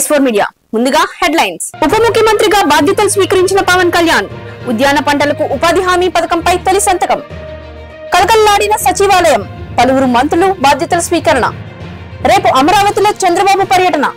S4 media ముందుగా headlines. ఉప ముఖ్యమంత్రిగా బాధ్యతలు స్వీకరించిన పవన్ కళ్యాణ్ ఉద్యాన పంటలకు ఉపాధి హామీ పథకంపై తొలి సంతకం. కలకల్లాడిన సచివాలయం, పలువురు మంత్రులు బాధ్యతల స్వీకరణ. రేపు అమరావతిలో చంద్రబాబు పర్యటన.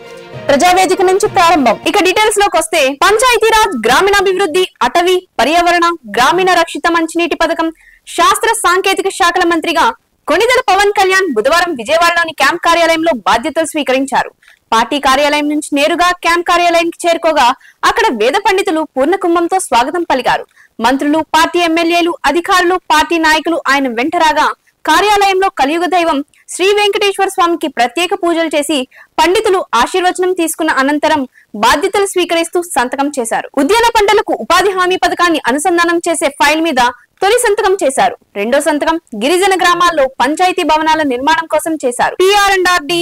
ప్రజావేదిక నుంచి ప్రారంభం. ఇక డీటెయిల్స్ లోకి వస్తే, పంచాయతీరాజ్, గ్రామీణాభివృద్ధి, అటవీ, పర్యావరణ, గ్రామీణ రక్షిత మంచినీటి పథకం, శాస్త్ర సాంకేతిక శాఖల మంత్రిగా కొణిదెల పవన్ కళ్యాణ్ బుధవారం విజయవాడలోని క్యాంప్ కార్యాలయంలో బాధ్యతలు స్వీకరించారు. పార్టీ కార్యాలయం నుంచి నేరుగా క్యాంప్ కార్యాలయానికి చేరుకోగా అక్కడ వేద పండితులు పూర్ణ కుంభంతో స్వాగతం పలికారు. మంత్రులు, పార్టీ ఎమ్మెల్యేలు, అధికారులు, పార్టీ నాయకులు ఆయన వెంట రాగా కార్యాలయంలో కలియుగ దైవం శ్రీ వెంకటేశ్వర స్వామికి ప్రత్యేక పూజలు చేసి పండితులు ఆశీర్వచనం తీసుకున్న అనంతరం బాధ్యతలు స్వీకరిస్తూ సంతకం చేశారు. ఉద్యాన పంటలకు ఉపాధి హామీ పథకాన్ని అనుసంధానం చేసే ఫైల్ మీద తొలి సంతకం చేశారు. రెండో సంతకం గిరిజన గ్రామాల్లో పంచాయతీ భవనాల నిర్మాణం కోసం చేశారు. PR&RD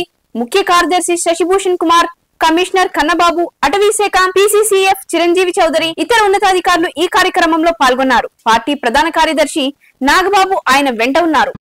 ముఖ్య కార్యదర్శి శశిభూషణ్ కుమార్, కమిషనర్ కన్నబాబు, అటవీ శాఖ PCCF చిరంజీవి చౌదరి, ఇతర ఉన్నతాధికారులు ఈ కార్యక్రమంలో పాల్గొన్నారు. పార్టీ ప్రధాన కార్యదర్శి నాగబాబు ఆయన వెంట ఉన్నారు.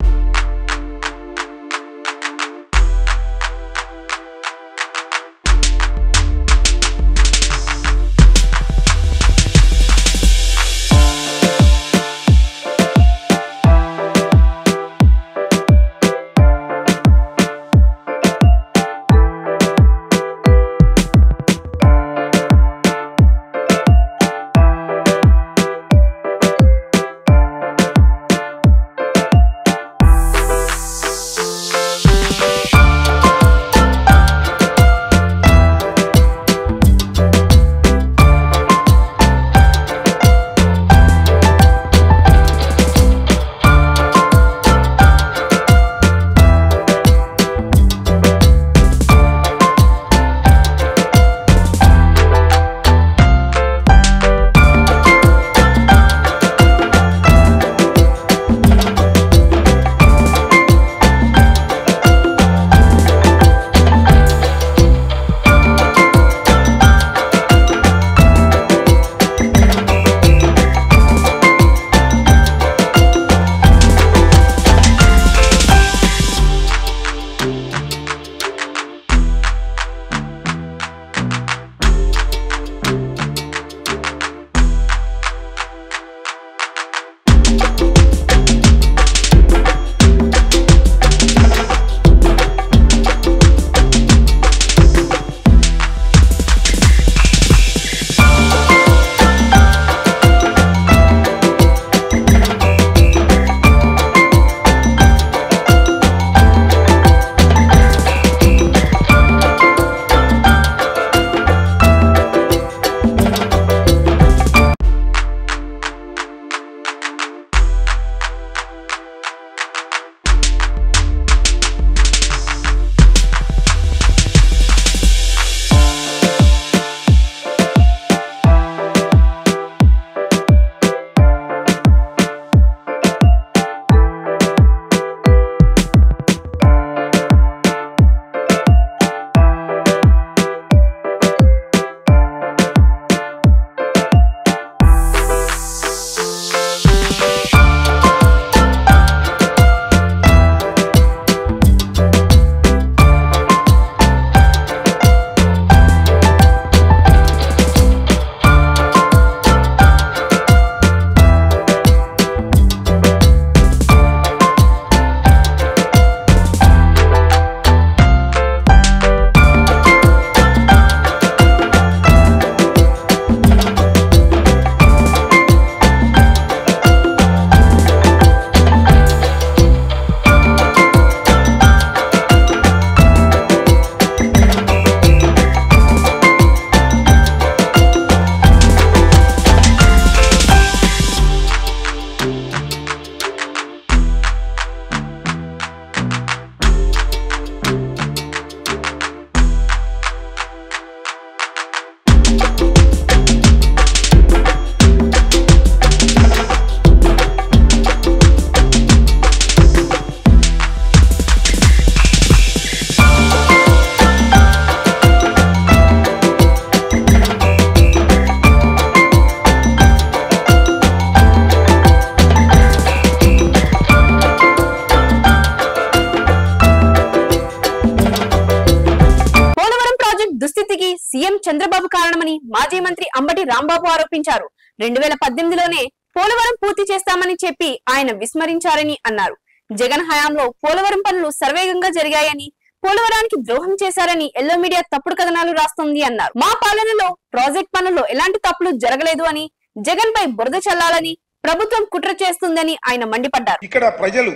చంద్రబాబు కారణమని మాజీ మంత్రి అంబటి రాంబాబు ఆరోపించారు. 2018లోనే పోలవరం పూర్తి చేస్తామని చెప్పి ఆయన విస్మరించారని అన్నారు. జగన్ హయాంలో పోలవరం పనులు సర్వేగంగా జరిగాయని, పోలవరానికి ద్రోహం చేశారని ఎల్లో మీడియా తప్పుడు కథనాలు రాస్తోంది అన్నారు. మా పాలనలో ప్రాజెక్ట్ పనుల్లో ఎలాంటి తప్పులు జరగలేదు అని, జగన్ పై బురద చల్లాలని ప్రభుత్వం కుట్ర చేస్తుందని ఆయన మండిపడ్డారు. ఇక్కడ ప్రజలు,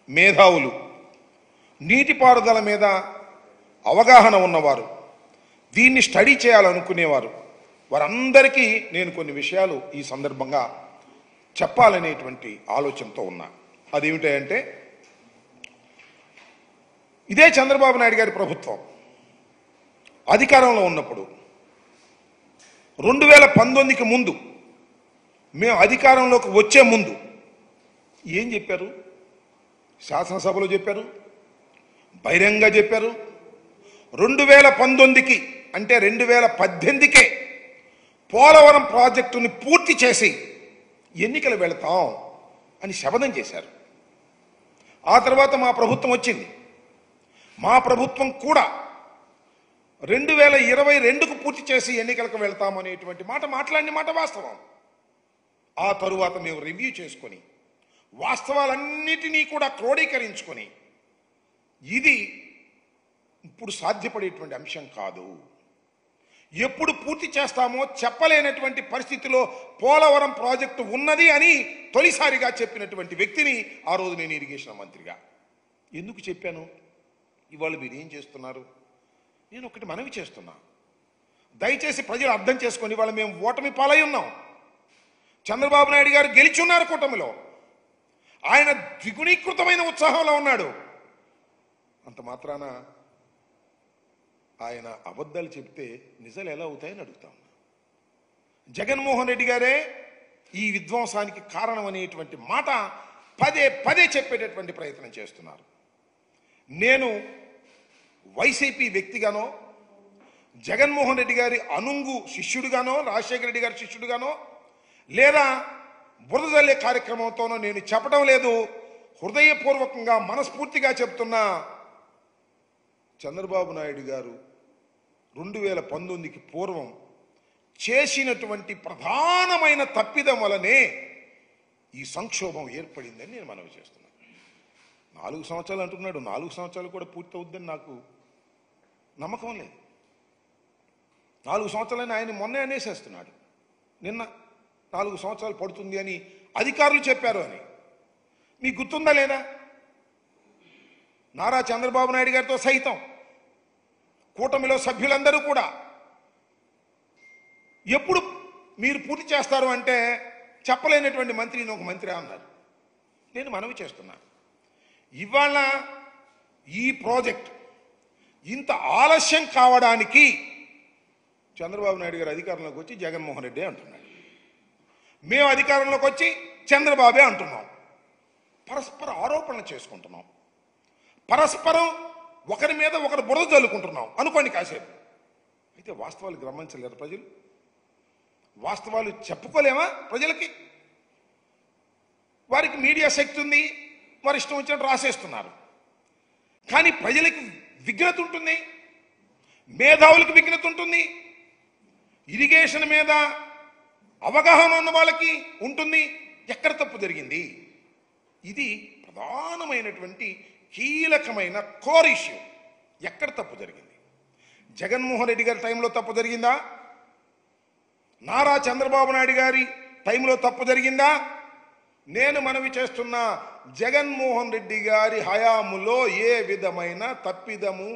మేధావులు, నీటిపారుదల మీద అవగాహన ఉన్నవారు, దీన్ని స్టడీ చేయాలనుకునేవారు, వారందరికీ నేను కొన్ని విషయాలు ఈ సందర్భంగా చెప్పాలనేటువంటి ఆలోచనతో ఉన్నా. అదేమిటంటే, ఇదే చంద్రబాబు నాయుడు గారి ప్రభుత్వం అధికారంలో ఉన్నప్పుడు 2019కి ముందు, మేము అధికారంలోకి వచ్చే ముందు ఏం చెప్పారు? శాసనసభలో చెప్పారు, బహిరంగ చెప్పారు. 2019కి అంటే 2018కే పోలవరం ప్రాజెక్టుని పూర్తి చేసి ఎన్నికలు వెళతాం అని శపథం చేశారు. ఆ తర్వాత మా ప్రభుత్వం వచ్చింది. మా ప్రభుత్వం కూడా 2022కు పూర్తి చేసి ఎన్నికలకు వెళ్తామనేటువంటి మాట మాట్లాడిన మాట వాస్తవం. ఆ తరువాత మేము రివ్యూ చేసుకొని వాస్తవాలన్నిటినీ కూడా క్రోడీకరించుకొని, ఇది ఇప్పుడు సాధ్యపడేటువంటి అంశం కాదు, ఎప్పుడు పూర్తి చేస్తామో చెప్పలేనటువంటి పరిస్థితిలో పోలవరం ప్రాజెక్టు ఉన్నది అని తొలిసారిగా చెప్పినటువంటి వ్యక్తిని ఆ రోజు నేను ఇరిగేషన్ మంత్రిగా. ఎందుకు చెప్పాను? ఇవాళ మీరు ఏం చేస్తున్నారు? నేను ఒకటి మనవి చేస్తున్నా, దయచేసి ప్రజలు అర్థం చేసుకొని, ఇవాళ మేము ఓటమి పాలై ఉన్నాం. చంద్రబాబు నాయుడు గారు గెలిచి ఉన్నారు కూటమిలో, ఆయన ద్విగుణీకృతమైన ఉత్సాహంలో ఉన్నాడు. అంత మాత్రాన ఆయన అబద్ధాలు చెప్తే నిజాలు ఎలా అవుతాయని అడుగుతాం. జగన్మోహన్ రెడ్డి గారే ఈ విధ్వంసానికి కారణం అనేటువంటి మాట పదే పదే చెప్పేటటువంటి ప్రయత్నం చేస్తున్నారు. నేను వైసీపీ వ్యక్తిగానో, జగన్మోహన్ రెడ్డి గారి అనుంగు శిష్యుడిగానో, రాజశేఖర రెడ్డి గారి శిష్యుడిగానో, లేదా బురద జల్లే కార్యక్రమంతోనో నేను చెప్పడం లేదు. హృదయపూర్వకంగా మనస్ఫూర్తిగా చెప్తున్నా, చంద్రబాబు నాయుడు గారు 2019కి పూర్వం చేసినటువంటి ప్రధానమైన తప్పిదం వలనే ఈ సంక్షోభం ఏర్పడిందని నేను మనవి చేస్తున్నాను. 4 సంవత్సరాలు అంటున్నాడు, 4 సంవత్సరాలు కూడా పూర్తవుద్దని నాకు నమ్మకం లేదు. 4 సంవత్సరాలని ఆయన మొన్నే అనేసేస్తున్నాడు. నిన్న 4 సంవత్సరాలు పడుతుంది అని అధికారులు చెప్పారు అని మీకు గుర్తుందా లేదా? నారా చంద్రబాబు నాయుడు గారితో సైతం కూటమిలో సభ్యులందరూ కూడా ఎప్పుడు మీరు పూర్తి చేస్తారు అంటే చెప్పలేనటువంటి మంత్రి ఒక మంత్రి అన్నారు. నేను మనవి చేస్తున్నా, ఇవాళ ఈ ప్రాజెక్ట్ ఇంత ఆలస్యం కావడానికి చంద్రబాబు నాయుడు గారు అధికారంలోకి వచ్చి జగన్మోహన్ రెడ్డి అంటున్నాడు, మేము అధికారంలోకి వచ్చి చంద్రబాబే అంటున్నాం. పరస్పర ఆరోపణలు చేసుకుంటున్నాం, పరస్పరం ఒకరి మీద ఒకరు బురద జల్లుకుంటున్నాం అనుకోండి కాసేపు. అయితే వాస్తవాలు గమనించలేరు ప్రజలు? వాస్తవాలు చెప్పుకోలేమా ప్రజలకి? వారికి మీడియా శక్తి ఉంది, వారి ఇష్టం వచ్చినట్టు రాసేస్తున్నారు. కానీ ప్రజలకి విఘ్నత ఉంటుంది, మేధావులకు విఘ్నత ఉంటుంది, ఇరిగేషన్ మీద అవగాహన ఉన్న వాళ్ళకి ఉంటుంది. ఎక్కడ తప్పు జరిగింది? ఇది ప్రధానమైనటువంటి కీలకమైన కోర్ ఇష్యూ. ఎక్కడ తప్పు జరిగింది? జగన్మోహన్ రెడ్డి గారి టైంలో తప్పు జరిగిందా? నారా చంద్రబాబు నాయుడు గారి టైంలో తప్పు జరిగిందా? నేను మనవి చేస్తున్న, జగన్మోహన్ రెడ్డి గారి హయాములో ఏ విధమైన తప్పిదము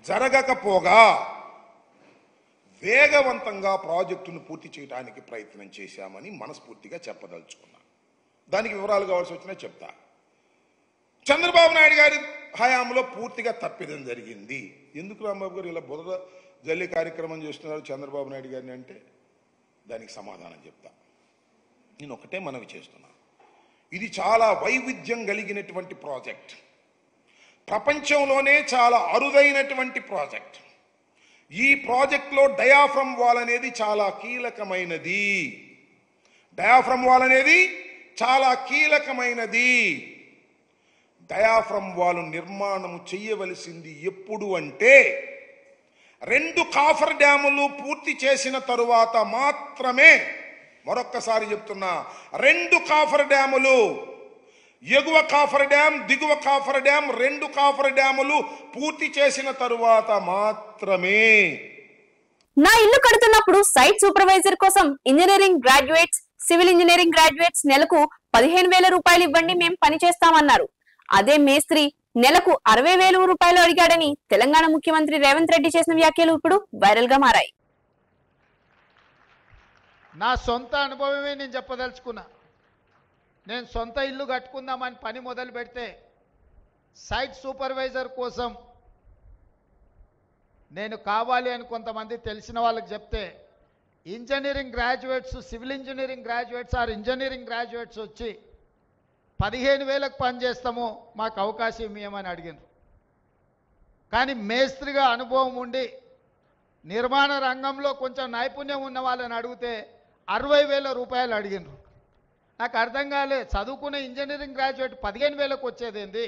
జరగకపోగా వేగవంతంగా ప్రాజెక్టును పూర్తి చేయడానికి ప్రయత్నం చేశామని మనస్ఫూర్తిగా చెప్పదలుచుకున్నా. దానికి వివరాలు కావాల్సి వచ్చినా చెప్తా. చంద్రబాబు నాయుడు గారి హయాంలో పూర్తిగా తప్పిదం జరిగింది. ఎందుకు రాంబాబు గారు ఇలా బురద జల్లి కార్యక్రమం చేస్తున్నారు చంద్రబాబు నాయుడు గారిని అంటే దానికి సమాధానం చెప్తా. నేను ఒకటే మనవి చేస్తున్నా, ఇది చాలా వైవిధ్యం కలిగినటువంటి ప్రాజెక్ట్, ప్రపంచంలోనే చాలా అరుదైనటువంటి ప్రాజెక్ట్. ఈ ప్రాజెక్ట్లో డయాఫ్రమ్ వాల్ అనేది చాలా కీలకమైనది. డయాఫ్రమ్ వాల్ అనేది చాలా కీలకమైనది. డయాఫ్రమ్ వాల్ నిర్మాణం చేయవలసింది ఎప్పుడు అంటే 2 కాఫర్ డ్యాములు పూర్తి చేసిన తరువాత మాత్రమే, మరొక్కసారి చెప్తున్నా, 2 కాఫర్ డ్యాములు, ఎగువ కాఫర్ డ్యామ్, దిగువ కాఫర్ డ్యామ్, 2 కాఫర్ డ్యాములు పూర్తి చేసిన తరువాత మాత్రమే. నా ఇల్లు కడుతున్నప్పుడు సైట్ సూపర్వైజర్ కోసం engineering graduates, civil engineering graduates నెలకు 15,000 రూపాయలు ఇవ్వండి, మేం పని చేస్తామన్నారు. అదే మేస్త్రి నెలకు 60,000 రూపాయలు అడిగాడని తెలంగాణ ముఖ్యమంత్రి రేవంత్ రెడ్డి చేసిన వ్యాఖ్యలు ఇప్పుడు వైరల్ గా మారాయి. నా సొంత అనుభవమే నేను చెప్పదలుచుకున్నా. నేను సొంత ఇల్లు కట్టుకుందామని పని మొదలు పెడితే సైట్ సూపర్వైజర్ కోసం నేను కావాలి అని కొంతమంది తెలిసిన వాళ్ళకి చెప్తే engineering graduates, civil engineering graduates or engineering graduates వచ్చి 15,000కు పని చేస్తాము, మాకు అవకాశం ఇవ్వమని అడిగినారు. కానీ మేస్త్రిగా అనుభవం ఉండి నిర్మాణ రంగంలో కొంచెం నైపుణ్యం ఉన్న వాళ్ళని అడిగితే 60,000 రూపాయలు అడిగినారు. నాకు అర్థం కాలే, చదువుకున్న ఇంజనీరింగ్ గ్రాడ్యుయేట్ 15,000కు వచ్చేదేంది,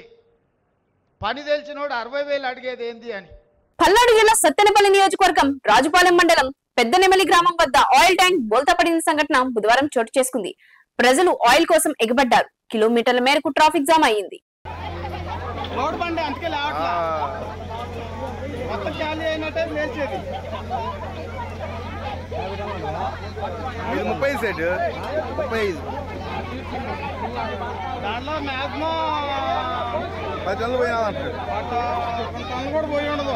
పని తెలిసినోడు 60,000 అడిగేది ఏంది అని. పల్నాడు జిల్లా సత్తెనపల్లి నియోజకవర్గం రాజుపాలెం మండలం పెద్దనెమలి గ్రామం వద్ద ఆయిల్ ట్యాంక్ బోల్తా పడిన సంఘటన బుధవారం చోటు చేసుకుంది. ప్రజలు ఆయిల్ కోసం ఎగబడ్డారు. కిలోమీటర్ల మేరకు ట్రాఫిక్ జామ్ అయ్యింది. దాంట్లో మ్యాక్సిమం 10 టన్నులు పోయినా కూడా పోయి ఉండదు,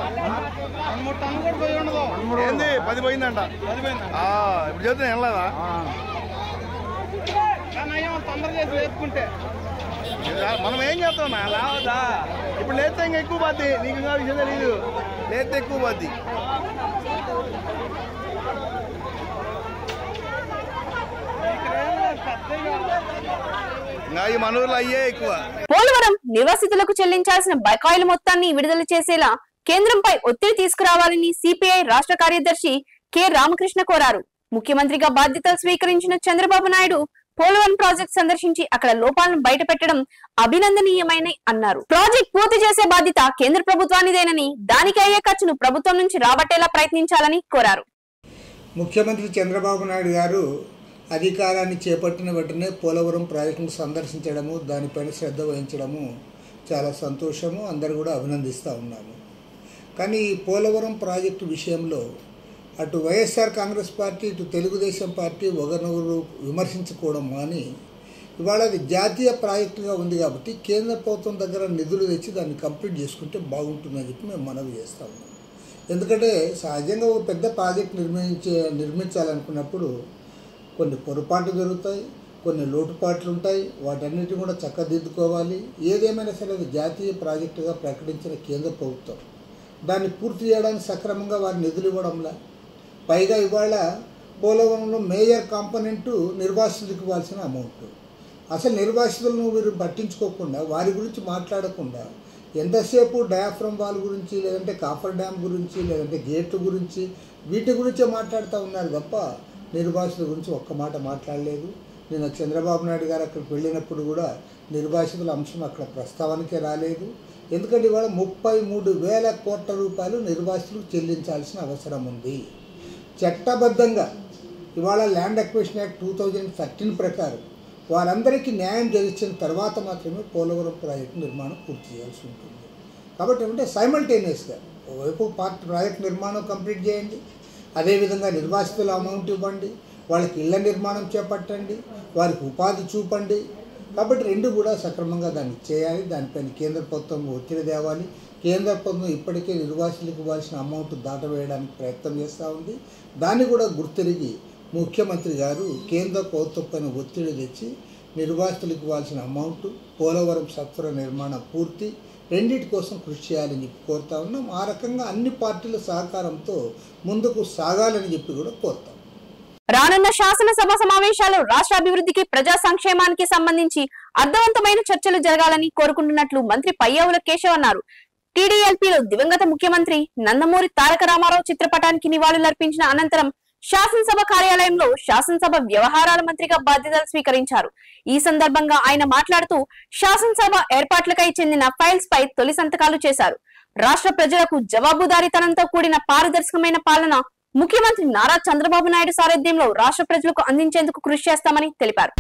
2-3 టన్నులు కూడా పోయి ఉండదు. ఏంది 10 పోయిందంట, ఇప్పుడు చెప్తే వెళ్ళదా? తొందర చేసి వేసుకుంటే మనం ఏం చేస్తాం, లావదా? ఇప్పుడు లేస్తే ఇంకా ఎక్కువ పోద్ది, నీకు ఇంకా విషయం తెలీదు, లేస్తే ఎక్కువ పోద్ది. పోలవరం నివాసితులకు చెల్లించాల్సిన బకాయిల మొత్తాన్ని విడుదల చేసేలా కేంద్రంపై ఒత్తిడి తీసుకురావాలని సిపిఐ రాష్ట్ర కార్యదర్శి కె రామకృష్ణ కోరారు. ముఖ్యమంత్రిగా బాధ్యతలు స్వీకరించిన చంద్రబాబు నాయుడు పోలవరం ప్రాజెక్ట్ సందర్శించి అక్కడ లోపాలను బయటపెట్టడం అభినందనీయమని అన్నారు. ప్రాజెక్ట్ పూర్తి చేసే బాధ్యత కేంద్ర ప్రభుత్వానిదేనని, దానికి అయ్యే ఖర్చును ప్రభుత్వం నుంచి రాబట్టేలా ప్రయత్నించాలని కోరారు. ముఖ్యమంత్రి చంద్రబాబు నాయుడు గారు అధికారాన్ని చేపట్టిన వెంటనే పోలవరం ప్రాజెక్టును సందర్శించడము, దానిపైన శ్రద్ధ వహించడము చాలా సంతోషము, అందరూ కూడా అభినందిస్తూ ఉన్నాము. కానీ ఈ పోలవరం ప్రాజెక్టు విషయంలో అటు వైఎస్ఆర్ కాంగ్రెస్ పార్టీ, ఇటు తెలుగుదేశం పార్టీ ఒకరినొకరు విమర్శించుకోవడం కానీ, ఇవాళ అది జాతీయ ప్రాజెక్టుగా ఉంది కాబట్టి కేంద్ర ప్రభుత్వం దగ్గర నిధులు తెచ్చి దాన్ని కంప్లీట్ చేసుకుంటే బాగుంటుందని చెప్పి మేము మనవి చేస్తూ ఉన్నాం. ఎందుకంటే సహజంగా ఒక పెద్ద ప్రాజెక్ట్ నిర్మించాలనుకున్నప్పుడు కొన్ని పొరపాట్లు జరుగుతాయి, కొన్ని లోటుపాట్లు ఉంటాయి, వాటన్నిటి కూడా చక్కదిద్దుకోవాలి. ఏదేమైనా సరే అది జాతీయ ప్రాజెక్టుగా ప్రకటించిన కేంద్ర ప్రభుత్వం దాన్ని పూర్తి చేయడానికి సక్రమంగా వారి నిధులు ఇవ్వడంలా, పైగా ఇవాళ పోలవరంలో మేజర్ కాంపోనెంటు నిర్వాసితులకు ఇవ్వాల్సిన అమౌంట్. అసలు నిర్వాసితులను వీరు పట్టించుకోకుండా, వారి గురించి మాట్లాడకుండా ఎంతసేపు డయాఫ్రమ్ వాల్ గురించి, లేదంటే కాఫర్ డ్యామ్ గురించి, లేదంటే గేట్లు గురించి, వీటి గురించే మాట్లాడుతూ ఉన్నారు తప్ప నిర్వాసితుల గురించి ఒక్క మాట మాట్లాడలేదు. నిన్న చంద్రబాబు నాయుడు గారు అక్కడికి వెళ్ళినప్పుడు కూడా నిర్వాసితుల అంశం అక్కడ ప్రస్తావనకే రాలేదు. ఎందుకంటే ఇవాళ 33,000 కోట్ల రూపాయలు నిర్వాసితులకు చెల్లించాల్సిన అవసరం ఉంది. చట్టబద్ధంగా ఇవాళ ల్యాండ్ అక్విజిషన్ యాక్ట్ 2013 ప్రకారం వారందరికీ న్యాయం జరిచిన తర్వాత మాత్రమే పోలవరం ప్రాజెక్టు నిర్మాణం పూర్తి చేయాల్సి ఉంటుంది. కాబట్టి ఏమంటే సైమల్టేనియస్గా ఒకవైపు ప్రాజెక్ట్ నిర్మాణం కంప్లీట్ చేయండి, అదేవిధంగా నిర్వాసితుల అమౌంట్ ఇవ్వండి, వాళ్ళకి ఇళ్ల నిర్మాణం చేపట్టండి, వారికి ఉపాధి చూపండి. కాబట్టి రెండు కూడా సక్రమంగా దాన్ని చేయాలి. దానిపైన కేంద్ర ప్రభుత్వం ఒత్తిడి తేవాలి. కేంద్ర ప్రభుత్వం ఇప్పటికే నిర్వాసితులకు ఇవ్వాల్సిన అమౌంట్ దాటవేయడానికి ప్రయత్నం చేస్తూ ఉంది. దాన్ని కూడా గుర్తిరిగి ముఖ్యమంత్రి గారు కేంద్ర ప్రభుత్వం పైన ఒత్తిడి తెచ్చి నిర్వాసితులకు ఇవ్వాల్సిన అమౌంట్, పోలవరం సత్వర నిర్మాణం పూర్తి, రెండింటి కోసం కృషి చేయాలని చెప్పి కోరుతా ఉన్నాం. ఆ రకంగా అన్ని పార్టీల సహకారంతో ముందుకు సాగాలని చెప్పి కూడా కోరుతాం. రానున్న శాసనసభ సమావేశాలు రాష్ట్ర అభివృద్ధికి, ప్రజా సంక్షేమానికి సంబంధించి అర్థవంతమైన చర్చలు జరగాలని కోరుకుంటున్నట్లు మంత్రి పయ్యావుల కేశవ్ అన్నారు. టీడీఎల్పీలో దివంగత ముఖ్యమంత్రి నందమూరి తారక రామారావు చిత్రపటానికి నివాళులర్పించిన అనంతరం శాసనసభ కార్యాలయంలో శాసనసభ వ్యవహారాల మంత్రిగా బాధ్యతలు స్వీకరించారు. ఈ సందర్భంగా ఆయన మాట్లాడుతూ శాసనసభ ఏర్పాట్లకై చెందిన ఫైల్స్ పై తొలి సంతకాలు చేశారు. రాష్ట్ర ప్రజలకు జవాబుదారీతనంతో కూడిన పారదర్శకమైన పాలన ముఖ్యమంత్రి నారా చంద్రబాబు నాయుడు సారథ్యంలో రాష్ట్ర ప్రజలకు అందించేందుకు కృషి చేస్తామని తెలిపారు.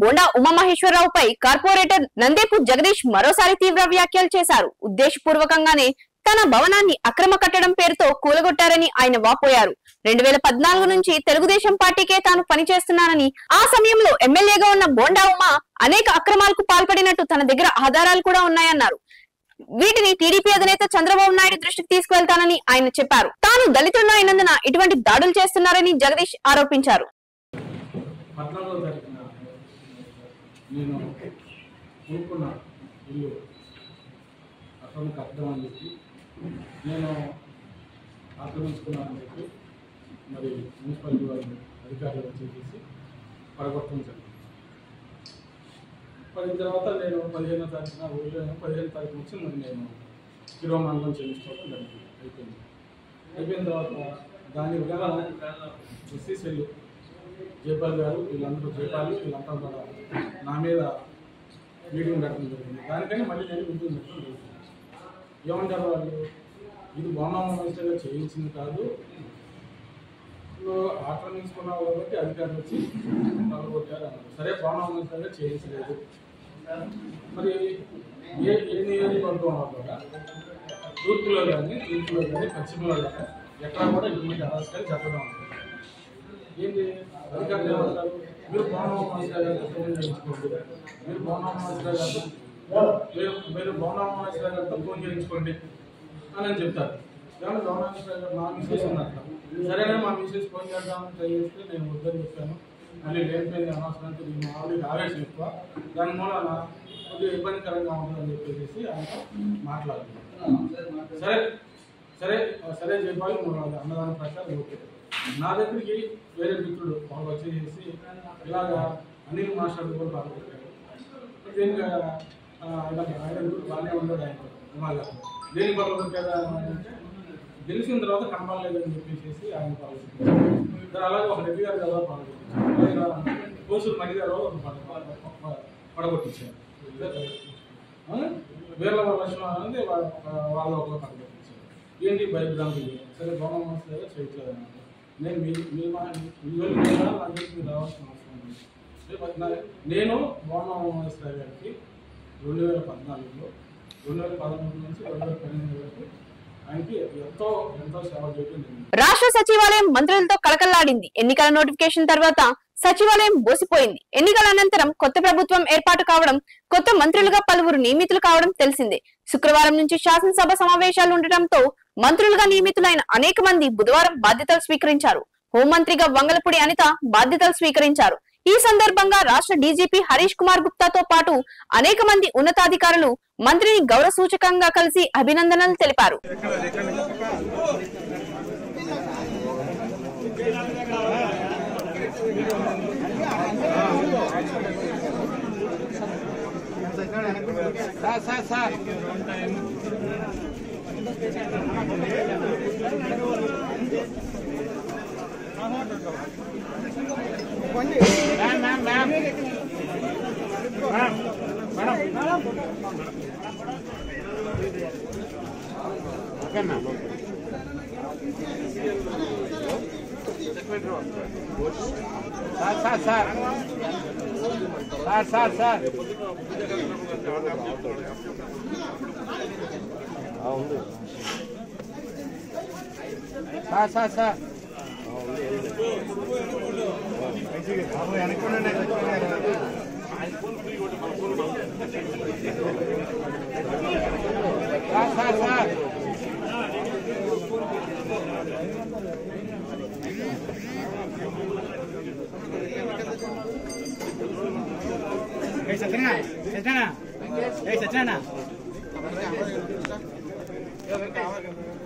బోండా ఉమామహేశ్వరరావుపై కార్పొరేటర్ నందేపు జగదీష్ మరోసారి తీవ్ర వ్యాఖ్యలు చేశారు. ఉద్దేశపూర్వకంగానే తన భవనాన్ని అక్రమ కట్టడం పేరుతో కూలగొట్టారని ఆయన వాపోయారు. 2014 నుంచి తెలుగుదేశం పార్టీకే తాను పనిచేస్తున్నానని, ఆ సమయంలో ఎమ్మెల్యేగా ఉన్న బోండా ఉమా అనేక అక్రమాలకు పాల్పడినట్టు తన దగ్గర ఆధారాలు కూడా ఉన్నాయన్నారు. వీటిని టీడీపీ అధినేత చంద్రబాబు నాయుడు దృష్టికి తీసుకువెళ్తానని ఆయన చెప్పారు. తాను దళితుడిగా అయినందున ఇటువంటి దాడులు చేస్తున్నారని జగదీష్ ఆరోపించారు. నేను కొనుక్కున్న ఇల్లు అక్రమ కట్టడం అని చెప్పి నేను ఆక్రమించుకున్నానని చెప్పి మరి మున్సిపాలిటీ వాళ్ళు అధికారులు వచ్చేసి పడగొట్టడం జరిగింది. పడిన తర్వాత నేను 15వ తారీఖున ఊళ్ళో 15వ తారీఖు నుంచి మరి నేను శిరోమండలం చెల్లించుకోవడం జరిగింది. అయిపోయిన తర్వాత దాని విధానం ఎస్సీసీలు జైపాల్ గారు వీళ్ళంతా కూడా నా మీద మీటింగ్ పెట్టడం జరిగింది. దానికని మళ్ళీ నేను మీటింగ్ పెట్టడం జరిగింది. ఏమంటారు వాళ్ళు, ఇది బోనామేశ్వరగా చేయించింది కాదు, ఆక్రమించుకున్నావు కాబట్టి అధికారులు వచ్చి పగలగొట్టారు అన్నారు. సరే, బోనామేశ్వరగా చేయించలేదు. మరి ఏ నియోజకవర్గం కూడా తూర్పులో కానీ పశ్చిమలో కానీ ఎక్కడ కూడా ఇటువంటి అరాచకాలు జరగడం ఏంటి అధికారులు ఏమంటారు, మీరు భవనోపమాశ్రయ గారితో ఫోన్ చేయించుకోండి, మీరు భవనోపమాశ్రయ గారితో ఫోన్ చేయించుకోండి అని చెప్తారు. కానీ భవనాశ్రయ గారు మా మిస్సెస్ ఉన్నట్టు సరేనా మా మిస్సెస్ ఫోన్ చేద్దామని ట్రై చేస్తే నేను వద్దని చెప్పాను. మళ్ళీ లేకపోయింది అనవసరానికి నేను ఆల్రెడీ ఆవేశం ఎక్కువ, దాని మూలన కొద్దిగా ఇబ్బందికరంగా ఉంటుందని చెప్పేసి ఆయన మాట్లాడుతున్నాను. సరే సరే సరే చెప్పాలి అన్నదాని ప్రకారం ఓకే. నా దగ్గరికి వేరే మిత్రుడు వాళ్ళు వచ్చేసి ఇలాగా అనిల్ మాస్టర్ కూడా బాగుంటారు, దీనికి ఆయన బాగానే ఉన్నాడు, ఆయన వాళ్ళ దేని పనులు కదా అంటే గెలిచిన తర్వాత కనపడలేదని చెప్పేసి ఆయన పాల్గొంటారు. అలాగే ఒక రెడ్డి గారు కదా పాల్గొంటారు, కోసూరు మణి గారు పడగొట్టించారు, వీళ్ళ వర్షం అనేది వాళ్ళ ఒకరు పడగొట్టించారు. ఏంటి భయభ్రాంతి, సరే భవనం చేయట్లేదు నేను మీరు రావాల్సిన అవసరం ఉంది. నేను భవనశ్రాయ్ గారికి 2014లో 2013 నుంచి 2018 వరకు ఆయనకి ఎంతో సేవ చేయడం. రాష్ట్ర సచివాలయం మంత్రులతో కలకల్లాడింది. ఎన్నికల నోటిఫికేషన్ తర్వాత సచివాలయం బోసిపోయింది. ఎన్నికల అనంతరం కొత్త ప్రభుత్వం ఏర్పాటు కావడం, కొత్త మంత్రులుగా పలువురు నియమితులు కావడం తెలిసిందే. శుక్రవారం నుంచి శాసనసభ సమావేశాలు ఉండటంతో మంత్రులుగా నియమితులైన అనేక మంది బుధవారం బాధ్యతలు స్వీకరించారు. హోంమంత్రిగా వంగలపూడి అనిత బాధ్యతలు స్వీకరించారు. ఈ సందర్భంగా రాష్ట్ర డీజీపీ హరీష్ కుమార్ గుప్తాతో పాటు అనేక మంది ఉన్నతాధికారులు మంత్రిని గౌరవ సూచకంగా కలిసి అభినందనలు తెలిపారు.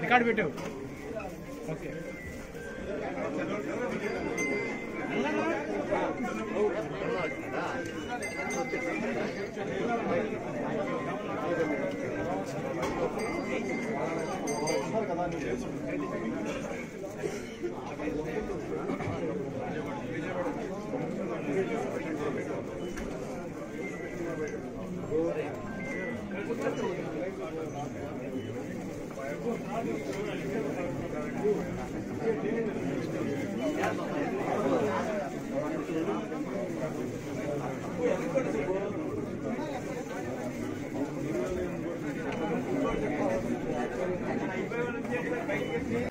రికార్డు పెట్టు. ఓకే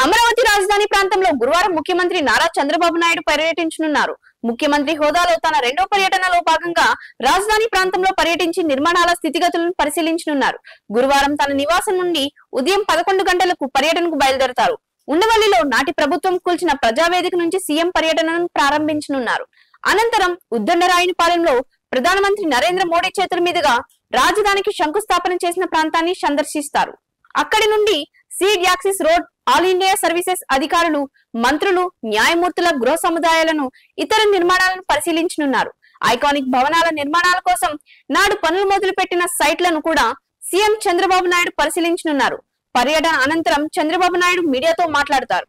అమరావతి రాజధాని ప్రాంతంలో గురువారం ముఖ్యమంత్రి నారా చంద్రబాబు నాయుడు పర్యటించనున్నారు. ముఖ్యమంత్రి హోదాలో తన రెండో పర్యటనలో భాగంగా రాజధాని ప్రాంతంలో పర్యటించి నిర్మాణాల స్థితిగతులను పరిశీలించనున్నారు. గురువారం తన నివాసం నుండి ఉదయం 11 గంటలకు పర్యటనకు బయలుదేరతారు. ఉండవల్లిలో నాటి ప్రభుత్వం కూల్చిన ప్రజావేదిక నుంచి సీఎం పర్యటనను ప్రారంభించనున్నారు. అనంతరం ఉద్దండరాయునిపాలెంలో ప్రధానమంత్రి నరేంద్ర మోడీ చేతుల మీదుగా రాజధానికి శంకుస్థాపన చేసిన ప్రాంతాన్ని సందర్శిస్తారు. అక్కడి నుండి seed axis road, all India services అధికారులు, మంత్రులు, న్యాయమూర్తుల గృహ సముదాయాలను, ఇతర నిర్మాణాలను పరిశీలించనున్నారు. ఐకానిక్ భవనాల నిర్మాణాల కోసం నాడు పనులు మొదలుపెట్టిన సైట్లను కూడా సీఎం చంద్రబాబు నాయుడు పరిశీలించనున్నారు. పర్యటన అనంతరం చంద్రబాబు నాయుడు మీడియాతో మాట్లాడతారు.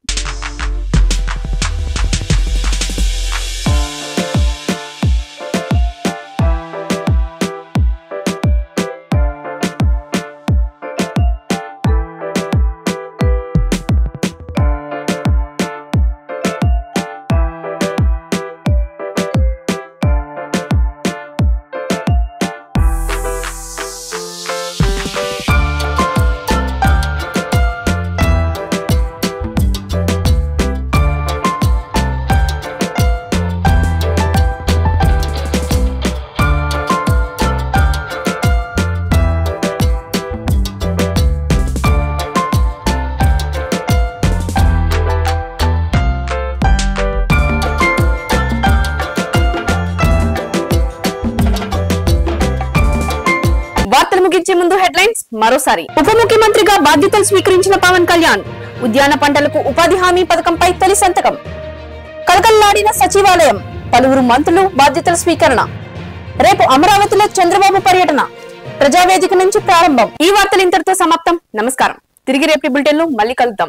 ముగించే ముందు హెడ్లైన్స్ మరోసారి. ఉప ముఖ్యమంత్రిగా బాధ్యతలు స్వీకరించిన పవన్ కళ్యాణ్ ఉద్యాన పంటలకు ఉపాధి హామీ పథకంపై తొలి సంతకం. కలకల్లాడిన సచివాలయం, పలువురు మంత్రులు బాధ్యతల స్వీకరణ. రేపు అమరావతిలో చంద్రబాబు పర్యటన, ప్రజావేదిక నుంచి ప్రారంభం. ఈ వార్తలు ఇంతటితో సమాప్తం. నమస్కారం. తిరిగి రేపటి బులెటిన్లో మళ్ళీ కలుద్దాం.